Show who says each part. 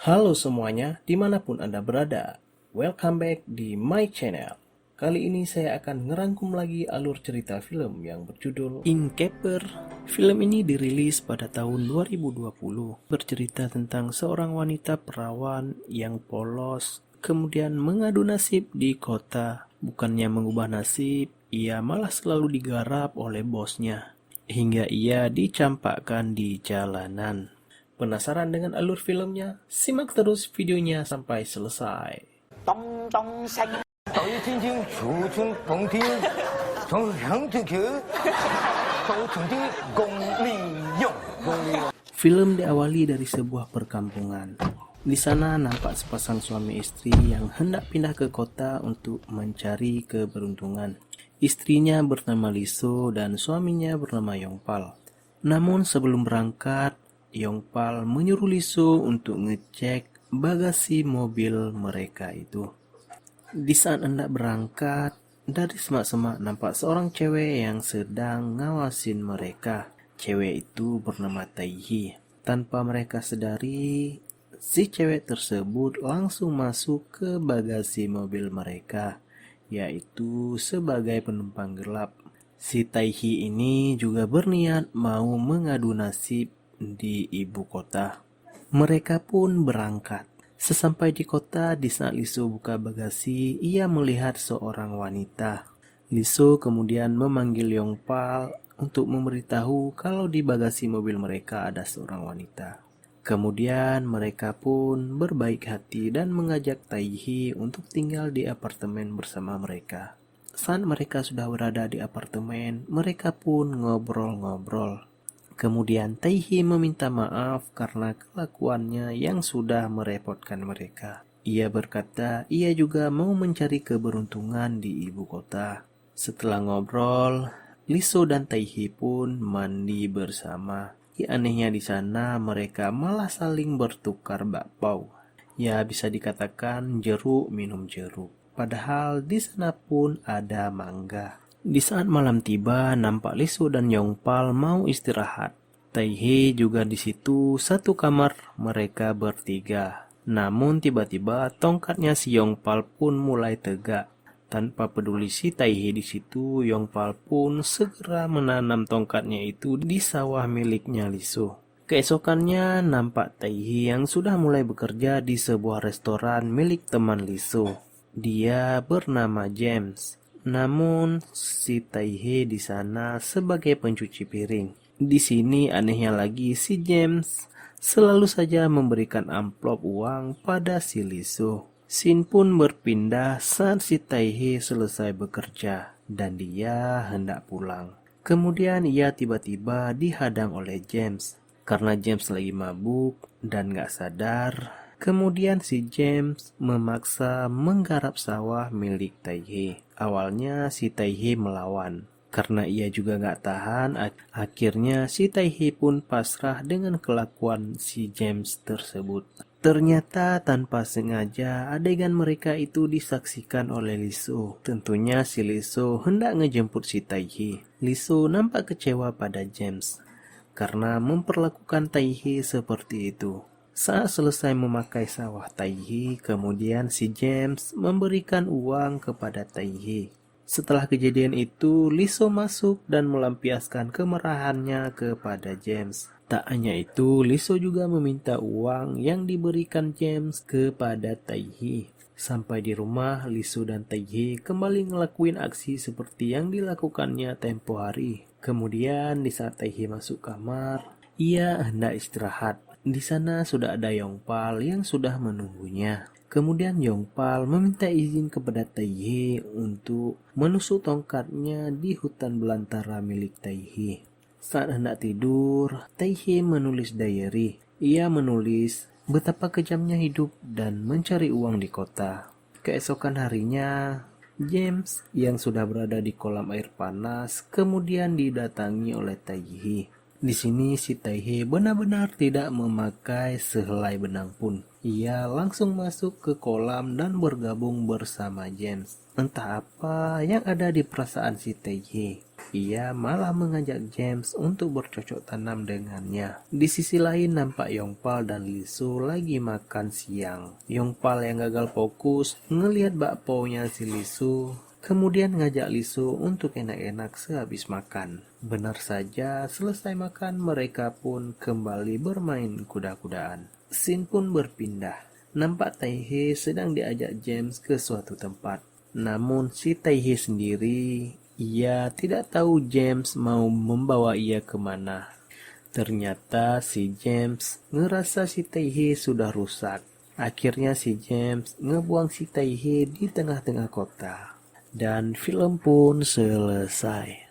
Speaker 1: Halo semuanya, dimanapun Anda berada. Welcome back di my channel. Kali ini saya akan ngerangkum lagi alur cerita film yang berjudul Innkeeper. Film ini dirilis pada tahun 2020, bercerita tentang seorang wanita perawan yang polos, kemudian mengadu nasib di kota. Bukannya mengubah nasib, ia malah selalu digarap oleh bosnya, hingga ia dicampakkan di jalanan. Penasaran dengan alur filmnya? Simak terus videonya sampai selesai.
Speaker 2: 東東西對天天處處碰天，從響條橋到從啲共利用。
Speaker 1: Film diawali dari sebuah perkampungan. Di sana nampak sepasang suami istri yang hendak pindah ke kota untuk mencari keberuntungan. Istrinya bernama Liso dan suaminya bernama Yongpal. Namun sebelum berangkat, Yongpal menyuruh Liso untuk ngecek bagasi mobil mereka itu. Di saat hendak berangkat, dari semak-semak nampak seorang cewek yang sedang ngawasin mereka. Cewek itu bernama Taihi. Tanpa mereka sadari, si cewek tersebut langsung masuk ke bagasi mobil mereka, yaitu sebagai penumpang gelap. Si Taihi ini juga berniat mau mengadu nasib di ibu kota. Mereka pun berangkat. Sesampai di kota, di saat Liso buka bagasi, ia melihat seorang wanita. Liso kemudian memanggil Yongpal untuk memberitahu kalau di bagasi mobil mereka ada seorang wanita. Kemudian mereka pun berbaik hati dan mengajak Taihi untuk tinggal di apartemen bersama mereka. Saat mereka sudah berada di apartemen, mereka pun ngobrol-ngobrol. Kemudian Taihi meminta maaf karena kelakuannya yang sudah merepotkan mereka. Ia berkata ia juga mau mencari keberuntungan di ibu kota. Setelah ngobrol, Liso dan Taihi pun mandi bersama. Anehnya di sana mereka malah saling bertukar bakpao. Ya bisa dikatakan jeruk minum jeruk. Padahal di sana pun ada mangga. Di saat malam tiba, nampak Liso dan Yongpal mau istirahat. Taihe juga di situ, satu kamar mereka bertiga. Namun tiba-tiba tongkatnya si Yongpal pun mulai tegak. Tanpa peduli si Taihe di situ, Yongpal pun segera menanam tongkatnya itu di sawah miliknya Liso. Keesokannya nampak Taihe yang sudah mulai bekerja di sebuah restoran milik teman Liso. Dia bernama James. Namun si Taihe di sana sebagai pencuci piring. Di sini anehnya lagi si James selalu saja memberikan amplop uang pada si Liso. Scene pun berpindah saat si Taihe selesai bekerja dan dia hendak pulang. Kemudian ia tiba-tiba dihadang oleh James. Karena James lagi mabuk dan gak sadar, kemudian si James memaksa menggarap sawah milik Taihe. Awalnya si Taihe melawan. Karena ia juga gak tahan, akhirnya si Taihe pun pasrah dengan kelakuan si James tersebut. Ternyata tanpa sengaja adegan mereka itu disaksikan oleh Liso. Tentunya si Liso hendak ngejemput si Taihe. Liso nampak kecewa pada James karena memperlakukan Taihe seperti itu. Saat selesai memakai sawah Taihe, kemudian si James memberikan uang kepada Taihe. Setelah kejadian itu, Liso masuk dan melampiaskan kemarahannya kepada James. Tak hanya itu, Liso juga meminta uang yang diberikan James kepada Taihe. Sampai di rumah, Liso dan Taihe kembali ngelakuin aksi seperti yang dilakukannya tempo hari. Kemudian di saat Taihe masuk kamar, ia hendak istirahat. Di sana sudah ada Yongpal yang sudah menunggunya. Kemudian Yongpal meminta izin kepada Taihe untuk menusuk tongkatnya di hutan belantara milik Taihe. Saat hendak tidur, Taihe menulis diary. Ia menulis betapa kejamnya hidup dan mencari uang di kota. Keesokan harinya, James yang sudah berada di kolam air panas kemudian didatangi oleh Taihe. Di sini si Taehae benar-benar tidak memakai sehelai benang pun. Ia langsung masuk ke kolam dan bergabung bersama James. Entah apa yang ada di perasaan si Taehae. Ia malah mengajak James untuk bercocok tanam dengannya. Di sisi lain nampak Yongpal dan Lisu lagi makan siang. Yongpal yang gagal fokus ngelihat bakpaunya si Lisu, kemudian ngajak Lisu untuk enak-enak sehabis makan. Benar saja, selesai makan mereka pun kembali bermain kuda-kudaan. Scene pun berpindah. Nampak Taehae sedang diajak James ke suatu tempat. Namun si Taehae sendiri, ia tidak tahu James mau membawa ia kemana. Ternyata si James ngerasa si Taehae sudah rusak. Akhirnya si James ngebuang si Taehae di tengah-tengah kota. Dan film pun selesai.